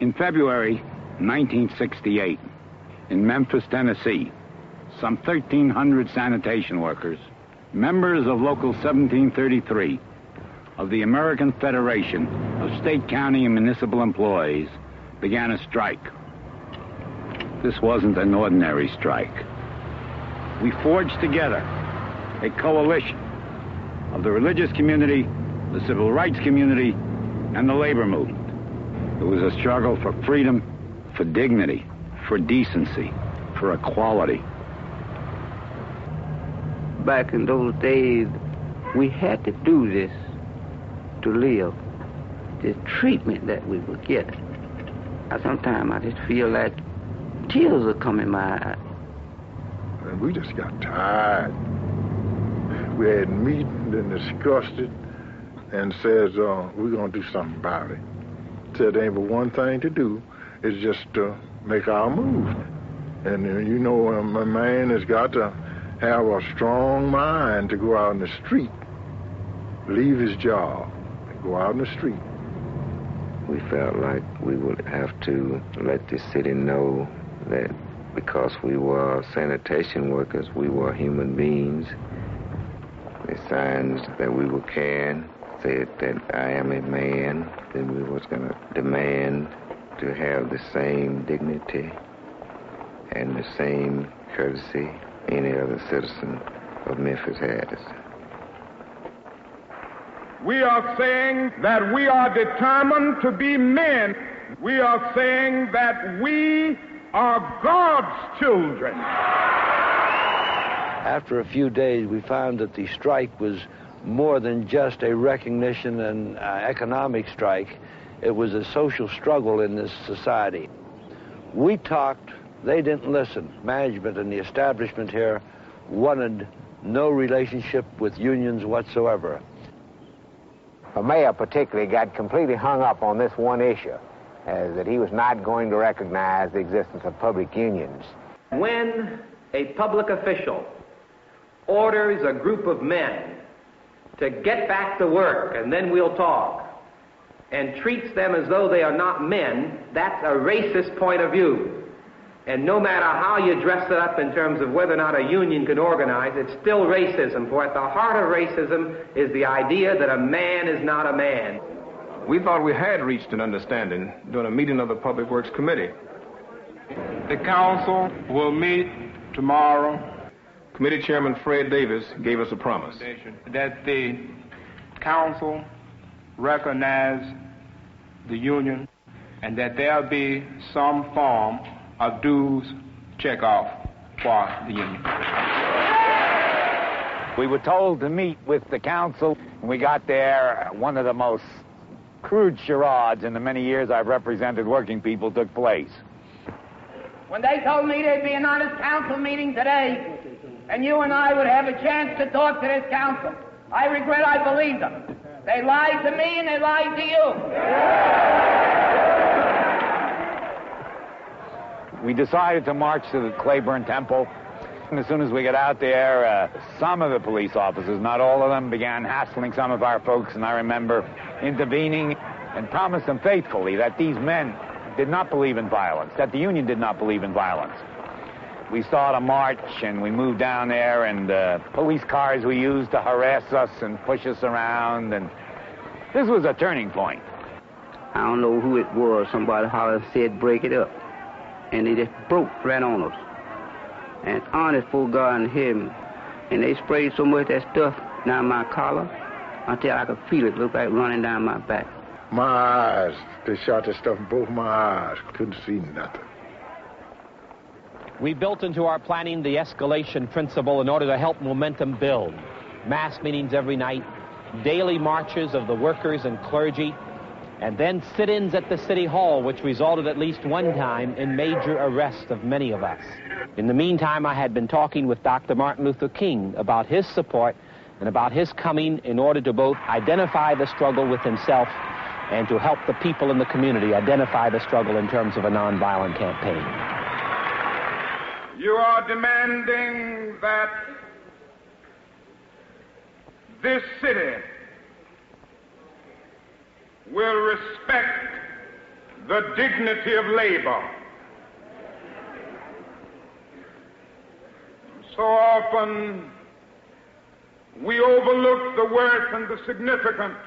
In February 1968, in Memphis, Tennessee, some 1,300 sanitation workers, members of Local 1733 of the American Federation of State, County, and Municipal Employees, began a strike. This wasn't an ordinary strike. We forged together a coalition of the religious community, the civil rights community, and the labor movement. It was a struggle for freedom, for dignity, for decency, for equality. Back in those days, we had to do this to live. The treatment that we would get. Sometimes I just feel like tears are coming my eyes. And we just got tired. We had meeting and discussed it and said, we're going to do something about it. Said there ain't but one thing to do, is just to make our move. And you know, a man has got to have a strong mind to go out in the street, leave his job, and go out in the street. We felt like we would have to let the city know that because we were sanitation workers, we were human beings. The signs that we were carrying said that I am a man, then we was going to demand to have the same dignity and the same courtesy any other citizen of Memphis has. We are saying that we are determined to be men. We are saying that we are God's children. After a few days, we found that the strike was more than just a recognition and economic strike. It was a social struggle in this society. We talked, they didn't listen. Management and the establishment here wanted no relationship with unions whatsoever. The mayor particularly got completely hung up on this one issue, that he was not going to recognize the existence of public unions. When a public official orders a group of men to get back to work and then we'll talk, and treats them as though they are not men, that's a racist point of view. And no matter how you dress it up in terms of whether or not a union can organize, it's still racism. For at the heart of racism is the idea that a man is not a man. We thought we had reached an understanding during a meeting of the Public Works Committee. The council will meet tomorrow. Committee Chairman Fred Davis gave us a promise. That the council recognize the union and that there'll be some form of dues check-off for the union. We were told to meet with the council. When we got there, one of the most crude charades in the many years I've represented working people took place. When they told me there'd be an honest council meeting today, and you and I would have a chance to talk to this council, I regret I believed them. They lied to me and they lied to you. We decided to march to the Claiborne Temple. And as soon as we got out there, some of the police officers, not all of them, began hassling some of our folks. And I remember intervening and promised them faithfully that these men did not believe in violence, that the union did not believe in violence. We started a march, and we moved down there, and police cars were used to harass us and push us around, and this was a turning point. I don't know who it was. Somebody hollered and said, break it up. And they just broke right on us. And honest for God in heaven. And they sprayed so much of that stuff down my collar until I could feel it look like running down my back. My eyes, they shot that stuff in both my eyes. Couldn't see nothing. We built into our planning the escalation principle in order to help momentum build. Mass meetings every night, daily marches of the workers and clergy, and then sit-ins at the City Hall, which resulted at least one time in major arrest of many of us. In the meantime, I had been talking with Dr. Martin Luther King about his support and about his coming in order to both identify the struggle with himself and to help the people in the community identify the struggle in terms of a nonviolent campaign. You are demanding that this city will respect the dignity of labor. So often we overlook the worth and the significance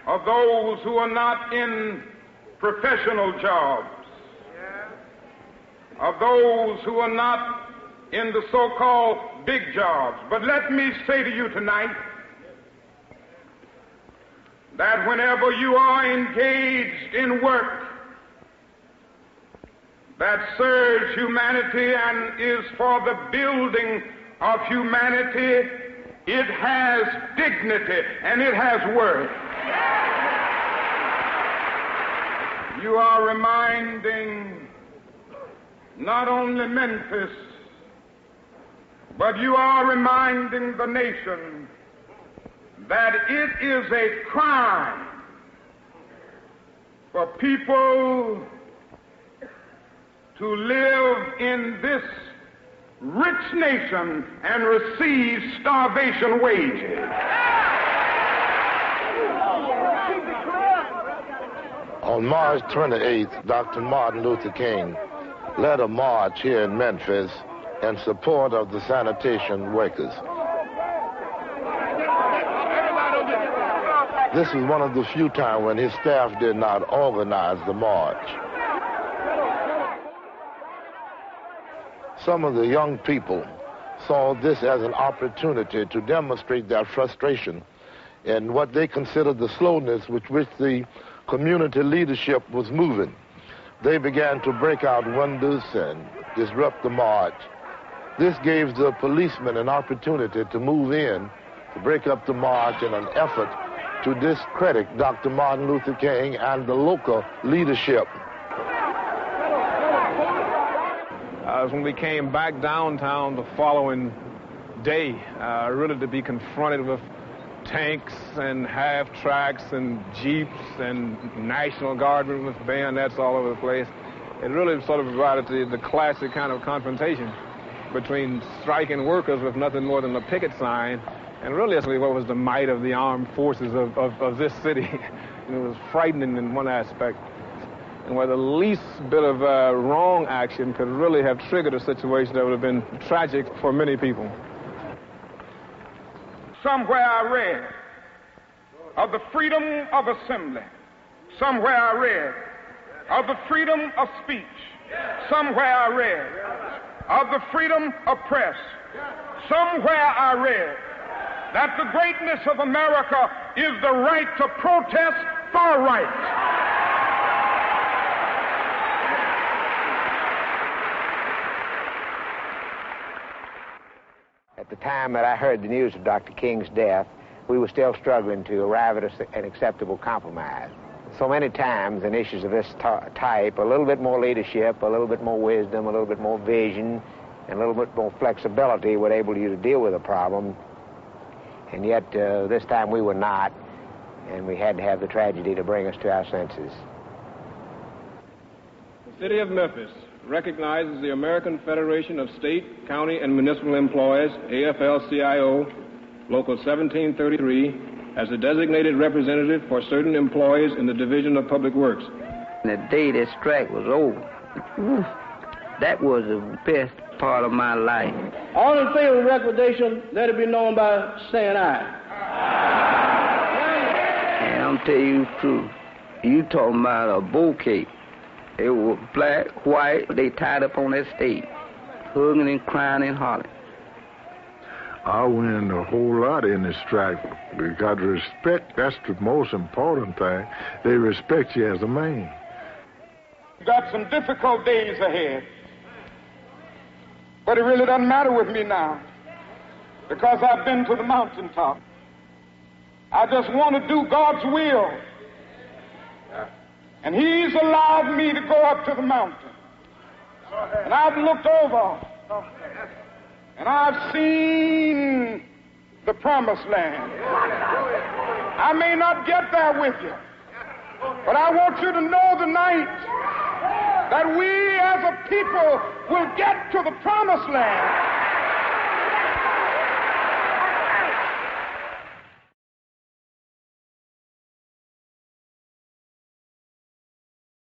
of those who are not in professional jobs, of those who are not in the so-called big jobs. But let me say to you tonight that whenever you are engaged in work that serves humanity and is for the building of humanity, it has dignity and it has worth. You are reminding not only Memphis, but you are reminding the nation that it is a crime for people to live in this rich nation and receive starvation wages. On March 28th, Dr. Martin Luther King led a march here in Memphis in support of the sanitation workers. This is one of the few times when his staff did not organize the march. Some of the young people saw this as an opportunity to demonstrate their frustration in what they considered the slowness with which the community leadership was moving. They began to break out windows and disrupt the march. This gave the policemen an opportunity to move in, to break up the march in an effort to discredit Dr. Martin Luther King and the local leadership. When we came back downtown the following day, really to be confronted with tanks and half-tracks and jeeps and National Guardmen with bayonets all over the place, it really sort of provided the classic kind of confrontation between striking workers with nothing more than a picket sign and really what was the might of the armed forces of this city. And it was frightening in one aspect, and where the least bit of wrong action could really have triggered a situation that would have been tragic for many people. Somewhere I read of the freedom of assembly. Somewhere I read of the freedom of speech. Somewhere I read of the freedom of press. Somewhere I read that the greatness of America is the right to protest for rights. At the time that I heard the news of Dr. King's death, we were still struggling to arrive at an acceptable compromise. So many times in issues of this type, a little bit more leadership, a little bit more wisdom, a little bit more vision, and a little bit more flexibility would enable you to deal with a problem. And yet, this time we were not, and we had to have the tragedy to bring us to our senses. The City of Memphis recognizes the American Federation of State, County, and Municipal Employees, AFL-CIO, Local 1733, as a designated representative for certain employees in the Division of Public Works. The day that strike was over, that was the best part of my life. All in favor of recommendation, let it be known by saying aye. And I'm telling you the truth, you talking about a bouquet. They were black, white, they tied up on that stage, hugging and crying and hollering. I win a whole lot in this strike because respect, that's the most important thing. They respect you as a man. You've got some difficult days ahead, but it really doesn't matter with me now because I've been to the mountaintop. I just want to do God's will. And He's allowed me to go up to the mountain. And I've looked over, and I've seen the promised land. I may not get there with you, but I want you to know tonight that we as a people will get to the promised land.